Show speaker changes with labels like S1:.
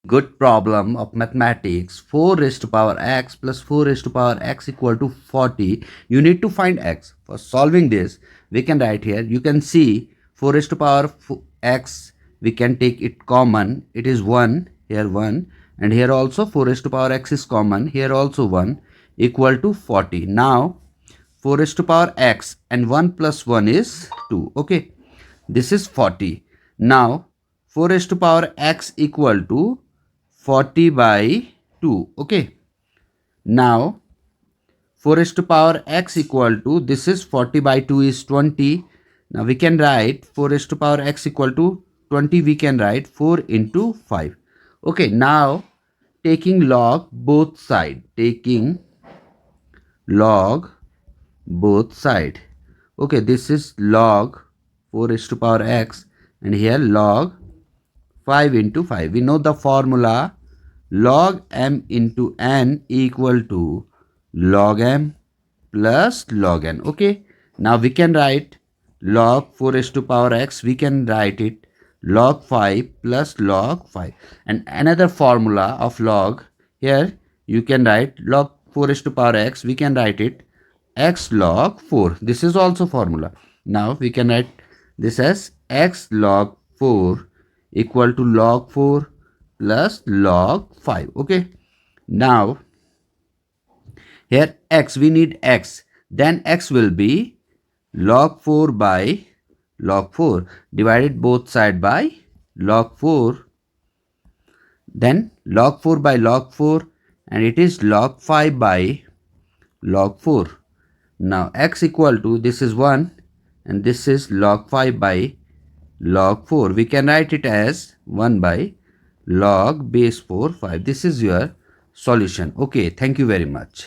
S1: Good problem of mathematics. 4 raised to power x plus 4 raised to power x equal to 40. You need to find x. For solving this, we can write here. You can see 4 raised to power x. We can take it common. It is 1. Here 1. And here also 4 raised to power x is common. Here also 1 equal to 40. Now 4 raised to power x and 1 plus 1 is 2. Okay. This is 40. Now 4 raised to power x equal to 40 by 2. Okay. Now 4 raised to power x equal to, this is 40 by 2 is 20. Now we can write 4 raised to power x equal to 20. We can write 4 into 5. Okay. Now taking log both side. Taking log both side. Okay. This is log 4 raised to power x and here log 5 into 5. We know the formula log m into n equal to log m plus log n. Okay. Now we can write log 4 raised to power x. We can write it log 5 plus log 5. And another formula of log, here you can write log 4 raised to power x. We can write it x log 4. This is also formula. Now we can write this as x log 4 equal to log 4 plus log 5. Okay. Now here x, we need x. Then x will be log 4 by log 4 divided both side by log 4. Then log 4 by log 4 and it is log 5 by log 4. Now x equal to, this is 1 and this is log 5 by log 4. We can write it as 1 by log base 4 5. This is your solution. Okay, thank you very much.